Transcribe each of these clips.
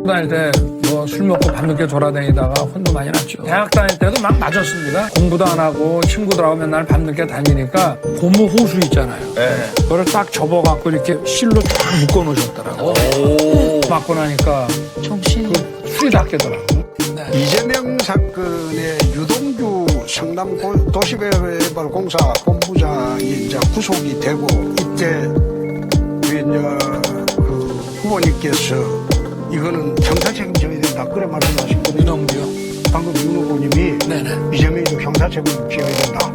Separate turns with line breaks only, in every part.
다닐 때 뭐 술 먹고 밤늦게 돌아다니다가 혼도 많이 났죠. 대학 다닐 때도 막 맞았습니다. 공부도 안 하고 친구들하고 맨날 밤늦게 다니니까 고무 호수 있잖아요. 그거를 딱 접어갖고 이렇게 실로 쫙 묶어 놓으셨더라고. 맞고 나니까
정신이
술이 다 깨더라고.
이재명 사건의 유동규 성남도시개발공사 본부장이 이제 구속이 되고 이때 이제 그 후보님께서 이거는 형사책임 져야 된다 그래 말씀하셨거든요.
유동규요?
방금 윤 후보님이
네네.
이재명이도 형사책임 져야 된다.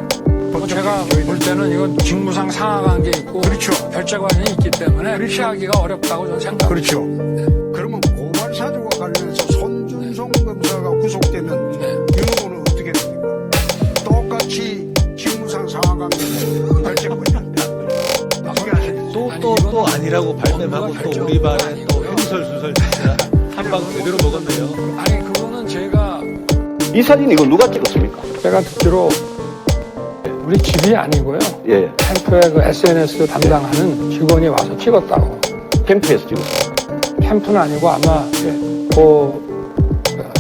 제가 볼 때는 이건 직무상 상하관계 있고
그렇죠.
결재 과정이 있기 때문에 피하기가 어렵다고 저는 생각합니다.
그렇죠. 그러면 고발 사주와 관련해서 손준성 검사가 구속되면 윤 후보는 어떻게 됩니까? 똑같이 직무상 상하관계는 결재권이다. 어떻게 하시겠어요?
또 아니라고 발뺌하고 또 우리 반에 또 횡설수설 진짜 한 방 제대로 먹었네요.
아니 그거는 제가
이 사진 이거 누가 찍었습니까?
제가 듣기로 우리 집이 아니고요.
예.
캠프의 그 SNS 담당하는 직원이 와서 찍었다고.
캠프에서 찍었어요.
캠프는 아니고 아마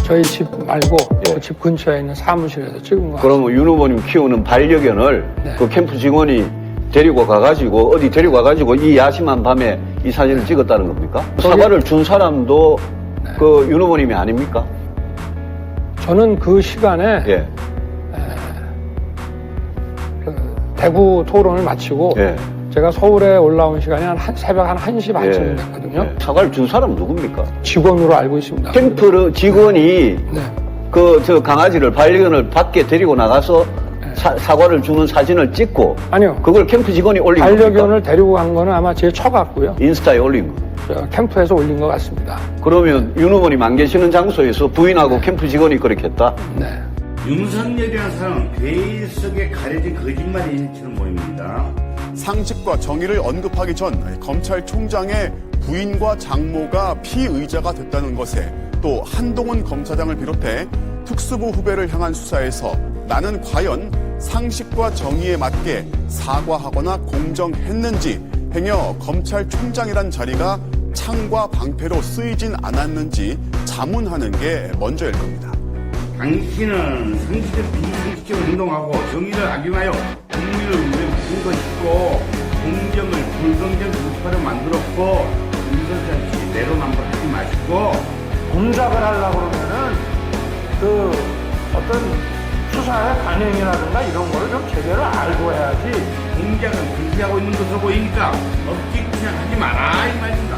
저희 집 말고
예.
그 집 근처에 있는 사무실에서 찍은 거.
그러면 윤 후보님 키우는 반려견을
네.
그 캠프 직원이 데리고 가가지고 어디 데리고 가가지고 이 야심한 밤에 이 사진을 찍었다는 겁니까? 사과를 준 사람도 그 윤 후보님이 아닙니까?
저는 그 시간에
예.
그 대구 토론을 마치고
예.
제가 서울에 올라온 시간이 새벽 한 1시 반쯤 됐거든요.
예. 사과를 준 사람은 누굽니까?
직원으로 알고 있습니다.
캠프 직원이
네.
저 강아지를 반려견을 밖에 데리고 나가서 사과를 주는 사진을 찍고
아니요.
그걸 캠프 직원이 올린 겁니까?
반려견을 데리고 간 거는 아마 제 처 같고요.
인스타에 올린 거.
캠프에서 올린 것 같습니다.
그러면 윤 후보님 안 계시는 장소에서 부인하고 캠프 직원이 그렇게 했다?
네.
윤석열이라는 사람은 베일 속에 가려진 거짓말의 인치는 모입니다.
상식과 정의를 언급하기 전 검찰총장의 부인과 장모가 피의자가 됐다는 것에 또 한동훈 검사장을 비롯해 특수부 후배를 향한 수사에서 나는 과연 상식과 정의에 맞게 사과하거나 공정했는지 행여 검찰총장이란 자리가 창과 방패로 쓰이진 않았는지 자문하는 게 먼저일 겁니다.
당신은 상식을 비상식적으로 행동하고 정의를 악용하여 국민을 위해 묻은 것이고 공정을 불공정 무파로 만들었고 윤석열 내로남불하지 마시고
공작을 하려고 그러면은 그 어떤 수사의 관행이라든가 이런 거를 좀 제대로 알고 해야지.
공작은 불피하고 있는 것으로 보이니까 업직치한 하지 마라 이 말입니다.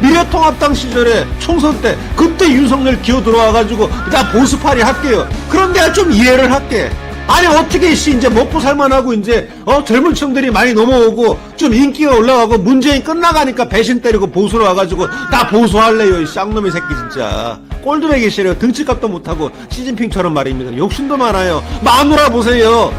미래통합당 시절에 총선 때 그때 윤석열 기어 들어와가지고 나 보수팔이 할게요. 그럼 내가 좀 이해를 할게. 아니 어떻게 이제 먹고 살만하고 이제 젊은 층들이 많이 넘어오고 좀 인기가 올라가고 문재인 끝나가니까 배신 때리고 보수로 와가지고 나 보수할래요 이 쌍놈의 새끼 진짜. 꼴드백이 싫어요. 등치값도 못하고 시진핑처럼 말입니다. 욕심도 많아요. 마누라 보세요.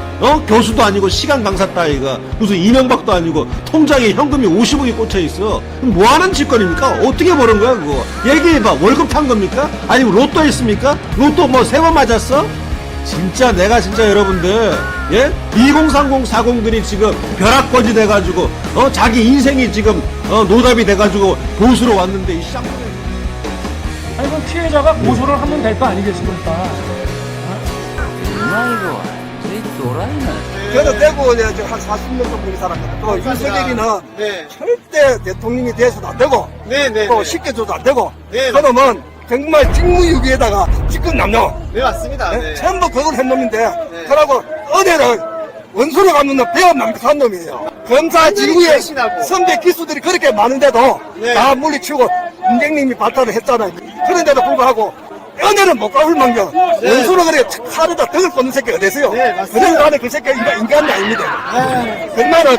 교수도 아니고 시간 강사 따위가 무슨 이명박도 아니고 통장에 현금이 50억이 꽂혀있어. 뭐하는 짓거리입니까? 어떻게 버는 거야 그거? 얘기해봐. 월급 탄 겁니까? 아니면 로또 했습니까? 로또 뭐 3번 맞았어? 진짜 내가 진짜 여러분들 2030 40들이 지금 벼락거지 돼가지고 자기 인생이 지금 노답이 돼가지고 보수로 왔는데 이 쌍놈의
아니 그럼 피해자가 고소를 하면 될 거 아니겠습니까?
아이고 저희 또라이는
저는 대구에 지금 한 40년 정도 살았거든요. 또 윤석열이는 절대 대통령이 돼서도 안 되고 또 시켜줘도 안 되고 그러면 정말 직무유기에다가 직권 남용
맞습니다.
전부 그걸 한 놈인데 그러고 어디를 원수로 가면 배운 낭비한 놈이에요. 검사 직무에 선배 기수들이 그렇게 많은데도 다 물리치고 문재인님이 발달을 했잖아요. 그런데도 불구하고 연애는 못 가볼 망정 원수로 그래 하루다 등을 꽂는 새끼가 어디서요? 그런 간에 그 새끼가 인간이 아닙니다.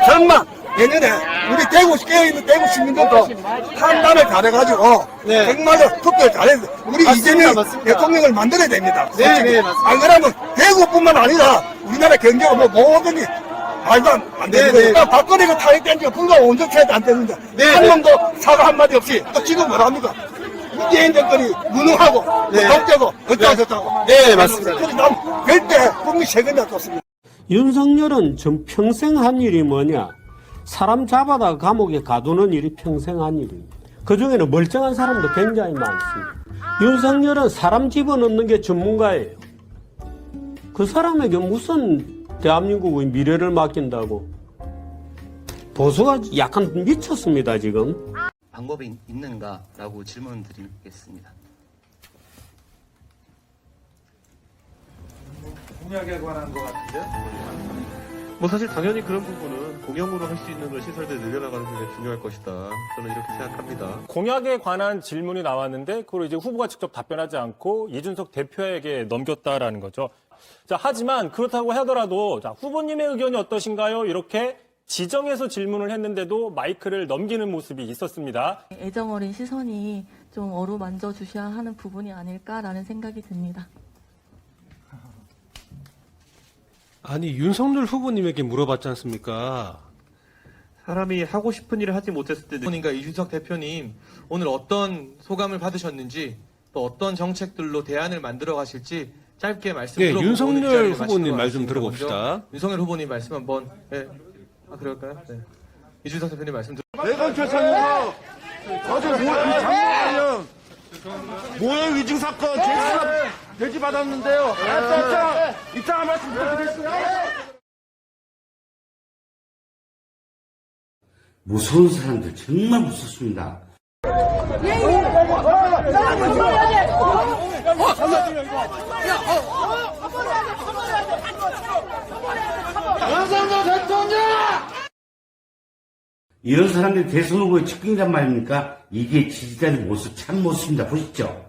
정말 내년에 우리 대구 깨어있는 대구 시민들도 판단을 잘해가지고 정말로 투표를 잘해서 우리 이재명 대통령을 만들어야 됩니다. 안 그러면 대구뿐만 아니라 우리나라 경제가 모든 게 말도 안 되는 거예요. 박근혜가 탄핵된 지가 불과 5년 차이도 안 됐는데 한 놈도 사과 한마디 없이 또 지금 뭐라 합니까? 문재인 정권이 무능하고 독재고 어쩌고 저쩌고. 네, 맞습니다. 그래서 난 절대 국민 세금이 없습니다.
윤석열은 전 평생 한 일이 뭐냐? 사람 잡아다 감옥에 가두는 일이 평생 한 일입니다. 그 중에는 멀쩡한 사람도 굉장히 많습니다. 윤석열은 사람 집어넣는 게 전문가예요. 그 사람에게 무슨 대한민국의 미래를 맡긴다고. 보수가 약간 미쳤습니다, 지금.
방법이 있는가라고 질문 드리겠습니다.
공약에 관한 것 같은데?
뭐 사실 당연히 그런 부분은 공약으로 할 수 있는 걸 시설들 늘려나가는 게 중요할 것이다. 저는 이렇게 생각합니다.
공약에 관한 질문이 나왔는데 그걸 이제 후보가 직접 답변하지 않고 이준석 대표에게 넘겼다라는 거죠. 자, 하지만 그렇다고 하더라도 자, 후보님의 의견이 어떠신가요? 이렇게 지정해서 질문을 했는데도 마이크를 넘기는 모습이 있었습니다.
애정어린 시선이 좀 어루만져 주셔야 하는 부분이 아닐까라는 생각이 듭니다.
아니 윤석열 후보님에게 물어봤지 않습니까?
사람이 하고 싶은 일을 하지 못했을 때
그러니까 이준석 대표님 오늘 어떤 소감을 받으셨는지 또 어떤 정책들로 대안을 만들어 가실지 짧게 말씀
네,
들어보고
윤석열 후보님 말 좀 들어봅시다.
먼저 윤석열 후보님 말씀 한번 그럴까요? 네. 이준석 대표님 말씀
내관철상에서 어제 장모하면 모해 위증 사건 제수가 배지 받았는데요. 이따 말씀 부탁드리겠습니다.
무서운 사람들 정말 무섭습니다. 이런 사람들이 대선 후보에 측근이란 말입니까? 이게 지지자의 모습, 참 모습입니다. 보십시오.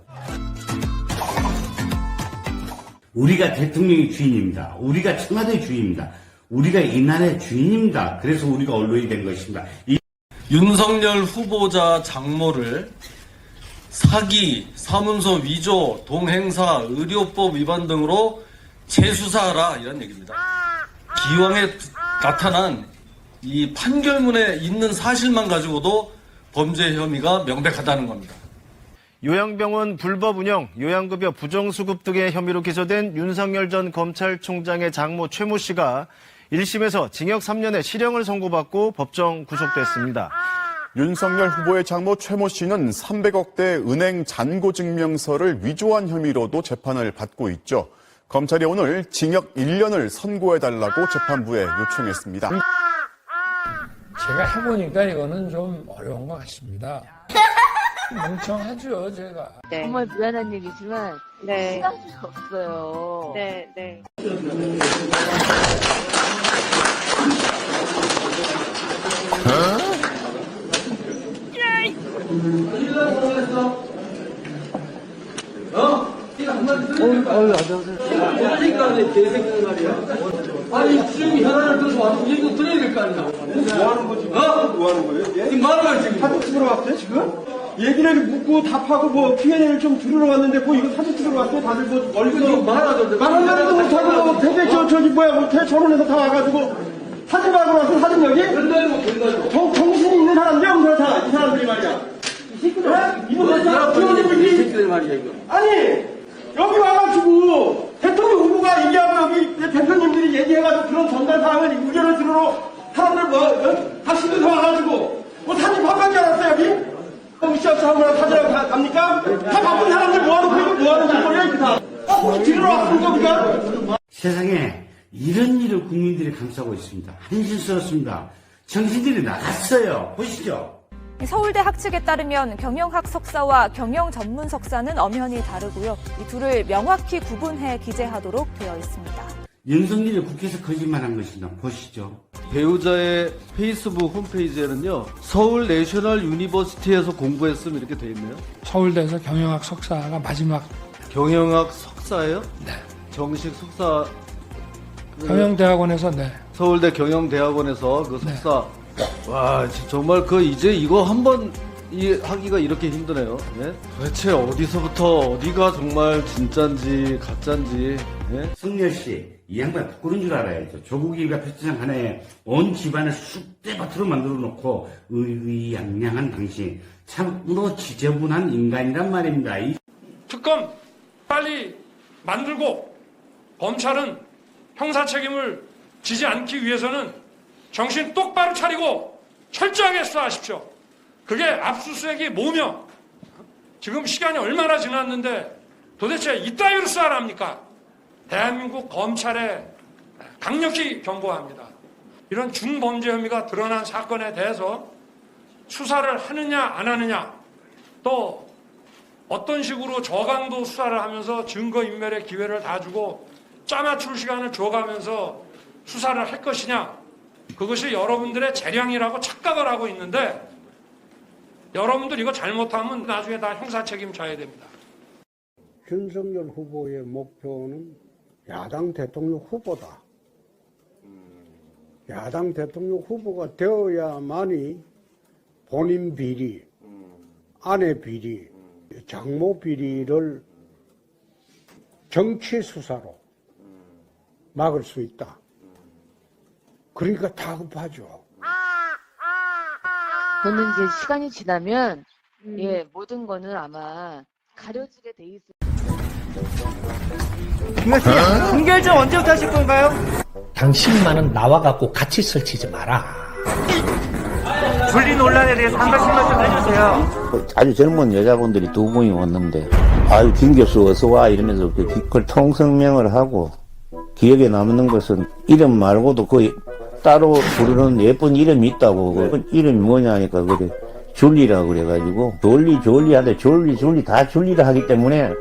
우리가 대통령의 주인입니다. 우리가 청와대 주인입니다. 우리가 이 나라의 주인입니다. 그래서 우리가 언론이 된 것입니다.
윤석열 후보자 장모를 사기, 사문서 위조, 동행사, 의료법 위반 등으로 재수사하라 이런 얘기입니다. 기왕에 나타난 이 판결문에 있는 사실만 가지고도 범죄 혐의가 명백하다는 겁니다.
요양병원 불법 운영, 요양급여 부정수급 등의 혐의로 기소된 윤석열 전 검찰총장의 장모 최모 씨가 1심에서 징역 3년의 실형을 선고받고 법정 구속됐습니다.
윤석열 후보의 장모 최모 씨는 300억대 은행 잔고증명서를 위조한 혐의로도 재판을 받고 있죠. 검찰이 오늘 징역 1년을 선고해달라고 재판부에 요청했습니다.
제가 해보니까 이거는 좀 어려운 것 같습니다. 멍청하죠, 제가.
네. 정말 미안한 얘기지만 시간이 없어요. 네.
안녕하세요. 개새끼 말이야. 아니, 지금 현안을 들어서 와서 얘기 드려야 될 거 아니야. 뭐 하는 거지? 뭐 하는 거예요? 지금 말을 말 지금.
사진 찍으러 왔어요, 지금? 얘기를 묻고 답하고 뭐 Q&A를 좀 들으러 왔는데 뭐 이거 사진 찍으러 왔어요? 다들 뭐 얼굴 좀 말하려도 못하고 뭐 되게 저기 뭐야 뭐 대전원에서 다 와가지고 사진 받으러 왔어 사진 여기? 된다고 정신이 있는 사람들 없는 다 이 사람들이 말이야. 이 새끼들 이 새끼들 말이야 이거. 아니 여기 와가지고 대통령 후보가 얘기하고 여기 대표님들이 얘기해가지고 그런 전달 사항을 의견을 들으러 사람들 뭐 다시도 와가지고 뭐 사진 받는 줄 알았어 여기? 시합 사람이랑 사진하고 갑니까? 다 바쁜 사람들 뭐하러 그리고 뭐하는 짓거리야 이렇게 다. 혹시 들으러 왔습니까 우리가?
세상에 이런 일을 국민들이 감싸고 있습니다. 한심스럽습니다. 정신들이 나갔어요. 보시죠.
서울대 학측에 따르면 경영학 석사와 경영 전문 석사는 엄연히 다르고요. 이 둘을 명확히 구분해 기재하도록 되어 있습니다.
윤석열이 국회에서 거짓말한 것이나 보시죠.
배우자의 페이스북 홈페이지에는요. 서울 내셔널 유니버시티에서 공부했음 이렇게 돼 있네요.
서울대에서 경영학 석사가 마지막.
경영학 석사예요?
네.
정식 석사.
경영대학원에서 네.
서울대 경영대학원에서 그 석사. 네. 와 정말 그 이제 이거 한번 하기가 이렇게 힘드네요. 예? 도대체 어디서부터 어디가 정말 진짠지 가짠지. 예?
성렬 씨, 이 양반 부끄러운 줄 알아야죠. 조국 일가 표창 하나에 온 집안을 쑥대밭으로 만들어 놓고 의의양양한 당신. 참으로 지저분한 인간이란 말입니다.
특검 빨리 만들고 검찰은 형사 책임을 지지 않기 위해서는 정신 똑바로 차리고 철저하게 수사하십시오. 그게 압수수색이 뭐며 지금 시간이 얼마나 지났는데 도대체 이따위로 수사를 합니까? 대한민국 검찰에 강력히 경고합니다. 이런 중범죄 혐의가 드러난 사건에 대해서 수사를 하느냐 안 하느냐, 또 어떤 식으로 저강도 수사를 하면서 증거인멸의 기회를 다 주고 짜맞출 시간을 줘가면서 수사를 할 것이냐, 그것이 여러분들의 재량이라고 착각을 하고 있는데 여러분들 이거 잘못하면 나중에 다 형사 책임 져야 됩니다.
윤석열 후보의 목표는 야당 대통령 후보다. 야당 대통령 후보가 되어야만이 본인 비리, 아내 비리, 장모 비리를 정치 수사로 막을 수 있다. 그러니까 다급하죠.
그는 이제 시간이 지나면 예, 모든 거는 아마 가려지게 돼 있을.
금결전 언제부터 하실 건가요?
당신만은 나와 갖고 같이 설치지 마라.
분리 논란에 대해서 한 말씀만 좀 해주세요.
아주 젊은 여자분들이 두 분이 왔는데, 아유, 김 교수 어서 와 이러면서 그걸 통성명을 하고, 기억에 남는 것은 이름 말고도 그 따로 부르는 예쁜 이름이 있다고. 그 이름이 뭐냐 하니까 그래 줄리라고 그래가지고 졸리 하는데 졸리 다 줄리를 하기 때문에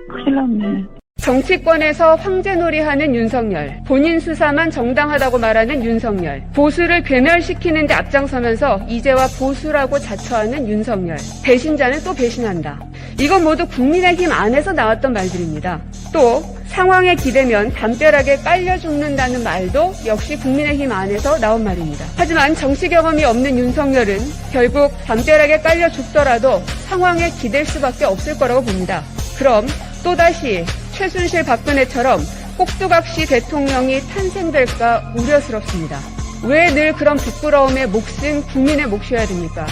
큰일 났네. 정치권에서 황제놀이하는 윤석열, 본인 수사만 정당하다고 말하는 윤석열, 보수를 괴멸시키는 데 앞장서면서 이제와 보수라고 자처하는 윤석열, 배신자는 또 배신한다. 이건 모두 국민의힘 안에서 나왔던 말들입니다. 또 상황에 기대면 담벼락에 깔려 죽는다는 말도 역시 국민의힘 안에서 나온 말입니다. 하지만 정치 경험이 없는 윤석열은 결국 담벼락에 깔려 죽더라도 상황에 기댈 수밖에 없을 거라고 봅니다. 그럼 또다시 최순실 박근혜처럼 꼭두각시 대통령이 탄생될까 우려스럽습니다. 왜 늘 그런 부끄러움의 몫은 국민의 몫이어야 됩니까?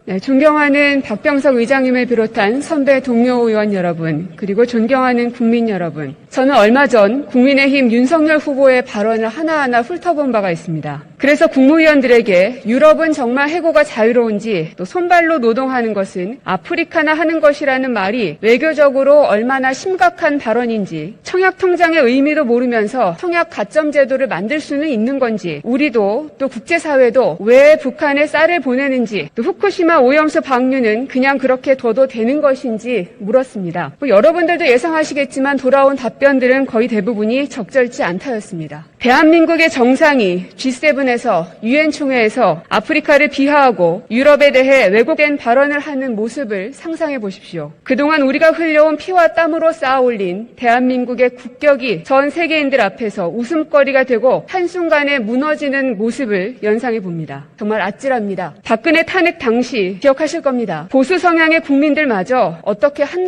네, 존경하는 박병석 의장님을 비롯한 선배 동료 의원 여러분, 그리고 존경하는 국민 여러분, 저는 얼마 전 국민의힘 윤석열 후보의 발언을 하나하나 훑어본 바가 있습니다. 그래서 국무위원들에게 유럽은 정말 해고가 자유로운지, 또 손발로 노동하는 것은 아프리카나 하는 것이라는 말이 외교적으로 얼마나 심각한 발언인지, 청약통장의 의미도 모르면서 청약 가점 제도를 만들 수는 있는 건지, 우리도 또 국제사회도 왜 북한에 쌀을 보내는지, 또 후쿠시마 오염수 방류는 그냥 그렇게 둬도 되는 것인지 물었습니다. 여러분들도 예상하시겠지만 돌아온 답변들은 거의 대부분이 적절치 않다였습니다. 대한민국의 정상이 G7에서 유엔 총회에서 아프리카를 비하하고 유럽에 대해 왜곡된 발언을 하는 모습을 상상해 보십시오. 그동안 우리가 흘려온 피와 땀으로 쌓아올린 대한민국의 국격이 전 세계인들 앞에서 웃음거리가 되고 한순간에 무너지는 모습을 연상해 봅니다. 정말 아찔합니다. 박근혜 탄핵 당시 기억하실 겁니다. 보수 성향의 국민들마저 어떻게 한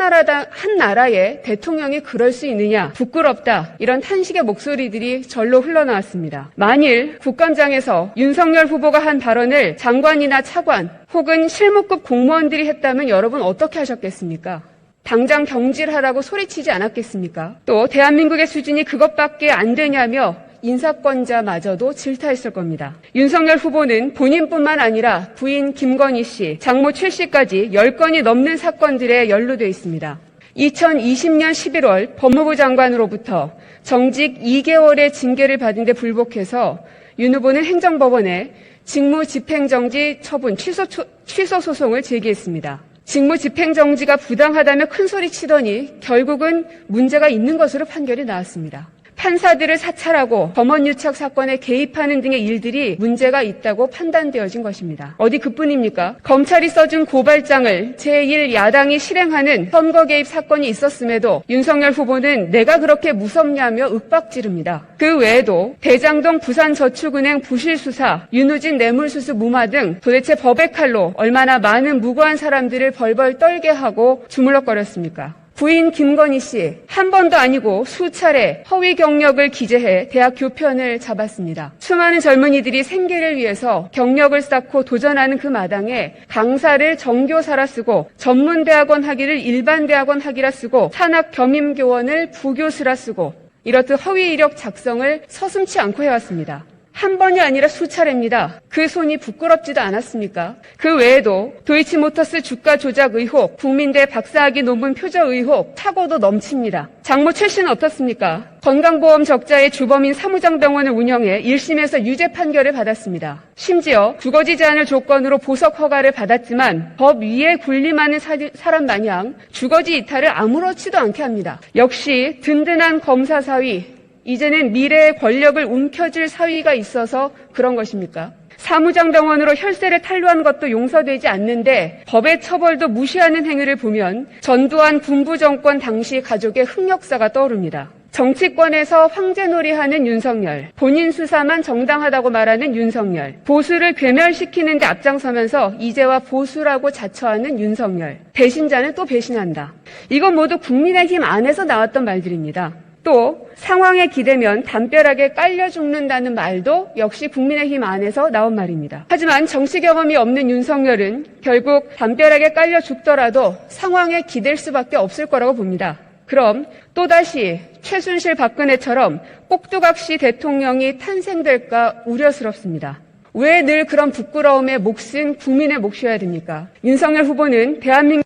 나라의 대통령이 그럴 수 있느냐, 부끄럽다, 이런 탄식의 목소리들이 절로 흘러나왔습니다. 만일 국감장에서 윤석열 후보가 한 발언을 장관이나 차관 혹은 실무급 공무원들이 했다면 여러분 어떻게 하셨겠습니까? 당장 경질하라고 소리치지 않았겠습니까? 또 대한민국의 수준이 그것밖에 안 되냐며 인사권자마저도 질타했을 겁니다. 윤석열 후보는 본인뿐만 아니라 부인 김건희 씨, 장모 최 씨까지 10건이 넘는 사건들에 연루돼 있습니다. 2020년 11월 법무부 장관으로부터 정직 2개월의 징계를 받은 데 불복해서 윤 후보는 행정법원에 직무집행정지 처분 취소 소송을 제기했습니다. 직무집행정지가 부당하다며 큰소리 치더니 결국은 문제가 있는 것으로 판결이 나왔습니다. 판사들을 사찰하고 검언유착 사건에 개입하는 등의 일들이 문제가 있다고 판단되어진 것입니다. 어디 그뿐입니까? 검찰이 써준 고발장을 제1야당이 실행하는 선거 개입 사건이 있었음에도 윤석열 후보는 내가 그렇게 무섭냐며 윽박지릅니다. 그 외에도 대장동 부산저축은행 부실수사, 윤우진 뇌물수수 무마 등 도대체 법의 칼로 얼마나 많은 무고한 사람들을 벌벌 떨게 하고 주물럭거렸습니까? 부인 김건희 씨 한 번도 아니고 수차례 허위 경력을 기재해 대학 교편을 잡았습니다. 수많은 젊은이들이 생계를 위해서 경력을 쌓고 도전하는 그 마당에 강사를 정교사라 쓰고 전문대학원 학위를 일반대학원 학위라 쓰고 산학겸임교원을 부교수라 쓰고 이렇듯 허위 이력 작성을 서슴지 않고 해왔습니다. 한 번이 아니라 수차례입니다. 그 손이 부끄럽지도 않았습니까? 그 외에도 도이치모터스 주가 조작 의혹, 국민대 박사학위 논문 표절 의혹, 사고도 넘칩니다. 장모 최 씨는 어떻습니까? 건강보험 적자의 주범인 사무장병원을 운영해 1심에서 유죄 판결을 받았습니다. 심지어 주거지지 않을 조건으로 보석 허가를 받았지만 법 위에 군림하는 사람 마냥 주거지 이탈을 아무렇지도 않게 합니다. 역시 든든한 검사 사위, 이제는 미래의 권력을 움켜쥘 사위가 있어서 그런 것입니까? 사무장병원으로 혈세를 탈루한 것도 용서되지 않는데 법의 처벌도 무시하는 행위를 보면 전두환 군부 정권 당시 가족의 흑역사가 떠오릅니다. 정치권에서 황제놀이하는 윤석열, 본인 수사만 정당하다고 말하는 윤석열, 보수를 괴멸시키는 데 앞장서면서 이제와 보수라고 자처하는 윤석열, 배신자는 또 배신한다. 이건 모두 국민의힘 안에서 나왔던 말들입니다. 또 상황에 기대면 담벼락에 깔려 죽는다는 말도 역시 국민의힘 안에서 나온 말입니다. 하지만 정치 경험이 없는 윤석열은 결국 담벼락에 깔려 죽더라도 상황에 기댈 수밖에 없을 거라고 봅니다. 그럼 또다시 최순실 박근혜처럼 꼭두각시 대통령이 탄생될까 우려스럽습니다. 왜 늘 그런 부끄러움의 몫은 국민의 몫이어야 됩니까? 윤석열 후보는 대한민국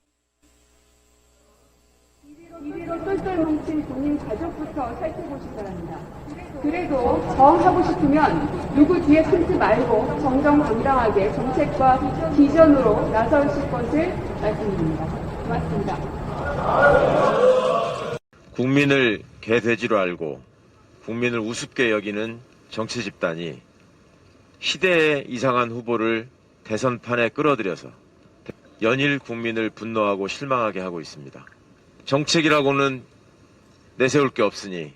이리로 똘똘 뭉친 국민 가족부터 살펴보시기 바랍니다. 그래도 정하고 싶으면 누구 뒤에 숨지 말고 정정당당하게 정책과 비전으로 나서실 것을 말씀드립니다. 고맙습니다.
국민을 개돼지로 알고 국민을 우습게 여기는 정치 집단이 시대에 이상한 후보를 대선판에 끌어들여서 연일 국민을 분노하고 실망하게 하고 있습니다. 정책이라고는 내세울 게 없으니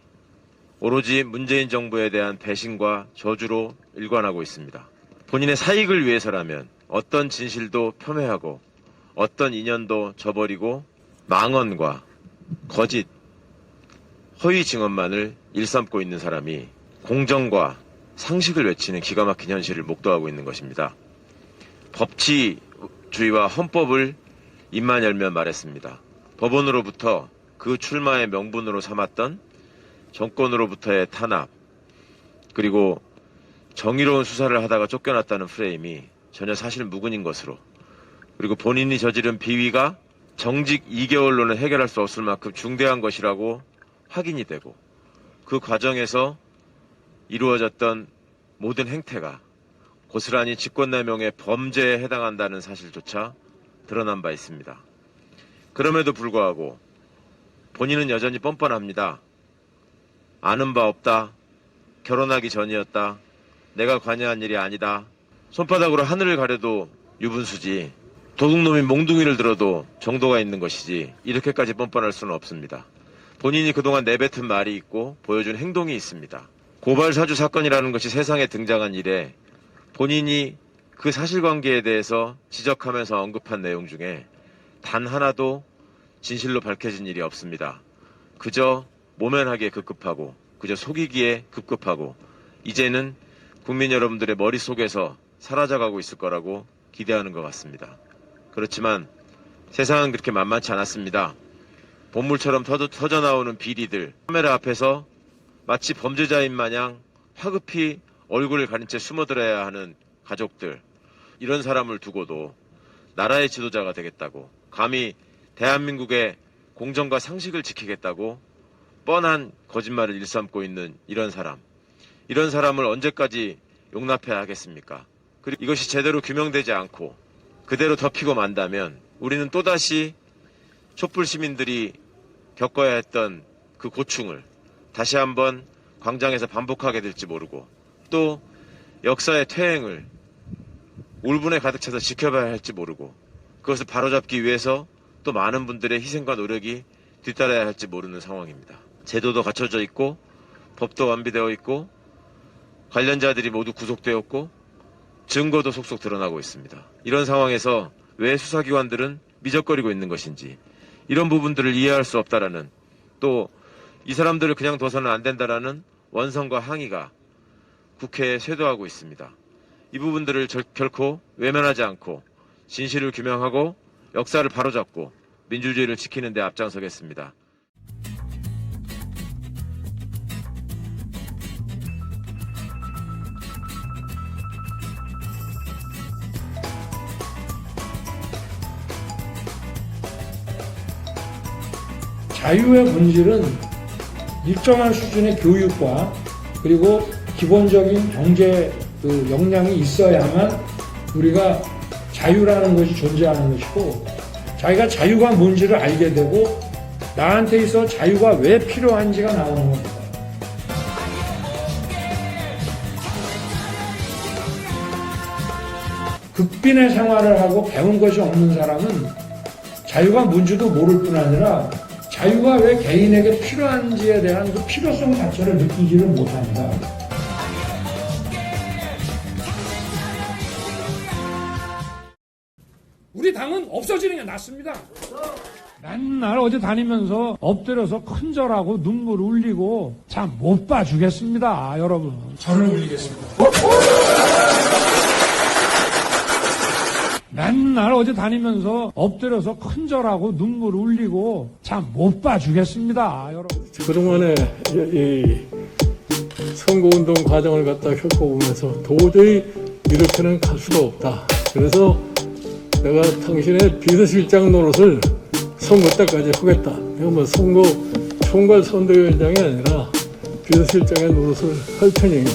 오로지 문재인 정부에 대한 배신과 저주로 일관하고 있습니다. 본인의 사익을 위해서라면 어떤 진실도 폄훼하고 어떤 인연도 저버리고 망언과 거짓, 허위 증언만을 일삼고 있는 사람이 공정과 상식을 외치는 기가 막힌 현실을 목도하고 있는 것입니다. 법치주의와 헌법을 입만 열면 말했습니다. 법원으로부터 그 출마의 명분으로 삼았던 정권으로부터의 탄압, 그리고 정의로운 수사를 하다가 쫓겨났다는 프레임이 전혀 사실 무근인 것으로, 그리고 본인이 저지른 비위가 정직 2개월로는 해결할 수 없을 만큼 중대한 것이라고 확인이 되고 그 과정에서 이루어졌던 모든 행태가 고스란히 직권남용의 범죄에 해당한다는 사실조차 드러난 바 있습니다. 그럼에도 불구하고 본인은 여전히 뻔뻔합니다. 아는 바 없다. 결혼하기 전이었다. 내가 관여한 일이 아니다. 손바닥으로 하늘을 가려도 유분수지. 도둑놈이 몽둥이를 들어도 정도가 있는 것이지 이렇게까지 뻔뻔할 수는 없습니다. 본인이 그동안 내뱉은 말이 있고 보여준 행동이 있습니다. 고발 사주 사건이라는 것이 세상에 등장한 이래 본인이 그 사실관계에 대해서 지적하면서 언급한 내용 중에 단 하나도 진실로 밝혀진 일이 없습니다. 그저 모면하기에 급급하고 그저 속이기에 급급하고 이제는 국민 여러분들의 머릿속에서 사라져가고 있을 거라고 기대하는 것 같습니다. 그렇지만 세상은 그렇게 만만치 않았습니다. 본물처럼 터져나오는 비리들, 카메라 앞에서 마치 범죄자인 마냥 화급히 얼굴을 가린 채 숨어들어야 하는 가족들, 이런 사람을 두고도 나라의 지도자가 되겠다고, 감히 대한민국의 공정과 상식을 지키겠다고 뻔한 거짓말을 일삼고 있는 이런 사람을 언제까지 용납해야 하겠습니까? 그리고 이것이 제대로 규명되지 않고 그대로 덮이고 만다면 우리는 또다시 촛불 시민들이 겪어야 했던 그 고충을 다시 한번 광장에서 반복하게 될지 모르고 또 역사의 퇴행을 울분에 가득 차서 지켜봐야 할지 모르고 그것을 바로잡기 위해서 또 많은 분들의 희생과 노력이 뒤따라야 할지 모르는 상황입니다. 제도도 갖춰져 있고 법도 완비되어 있고 관련자들이 모두 구속되었고 증거도 속속 드러나고 있습니다. 이런 상황에서 왜 수사기관들은 미적거리고 있는 것인지, 이런 부분들을 이해할 수 없다라는, 또 이 사람들을 그냥 둬서는 안 된다라는 원성과 항의가 국회에 쇄도하고 있습니다. 이 부분들을 결코 외면하지 않고 진실을 규명하고 역사를 바로잡고 민주주의를 지키는 데 앞장서겠습니다.
자유의 본질은 일정한 수준의 교육과 그리고 기본적인 경제 역량이 있어야만 우리가 자유라는 것이 존재하는 것이고, 자기가 자유가 뭔지를 알게 되고 나한테 있어 자유가 왜 필요한지가 나오는 겁니다. 극빈의 생활을 하고 배운 것이 없는 사람은 자유가 뭔지도 모를 뿐 아니라 자유가 왜 개인에게 필요한지에 대한 그 필요성 자체를 느끼지를 못합니다. 우리 당은 없어지는 게 낫습니다. 맨날 어디 다니면서 엎드려서 큰절하고 눈물 흘리고 참 못 봐주겠습니다, 여러분. 저를 올리겠습니다. 맨날 어디 다니면서 엎드려서 큰절하고 눈물 흘리고 참 못 봐주겠습니다, 여러분.
그동안에 이 선거운동 과정을 갖다 겪어보면서 도저히 이렇게는 갈 수가 없다. 그래서 내가 당신의 비서실장 노릇을 선거 때까지 하겠다. 내가 뭐 선거 총괄 선대위원장이 아니라 비서실장의 노릇을 할 테니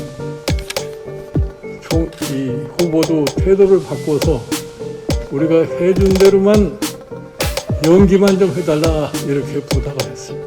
이 후보도 태도를 바꿔서 우리가 해준 대로만 연기만 좀 해달라 이렇게 부탁을 했습니다.